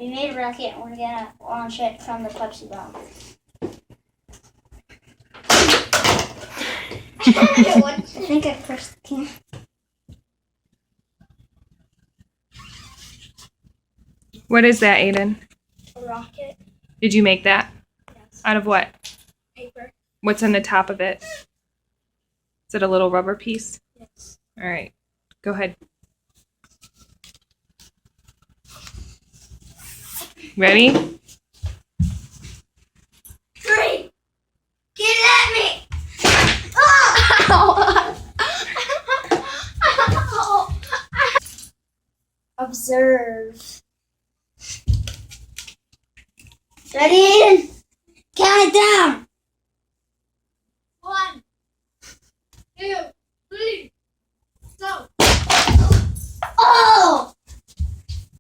We made a rocket and we're gonna launch it from the Pepsi bottle. I think I pressed the can. What is that, Aiden? A rocket. Did you make that? Yes. Out of what? Paper. What's on the top of it? Is it a little rubber piece? Yes. All right. Go ahead. Ready? 3. Get it at me! Oh! Observe. Ready, Aiden? Count it down. 1, 2, 3, go. Oh!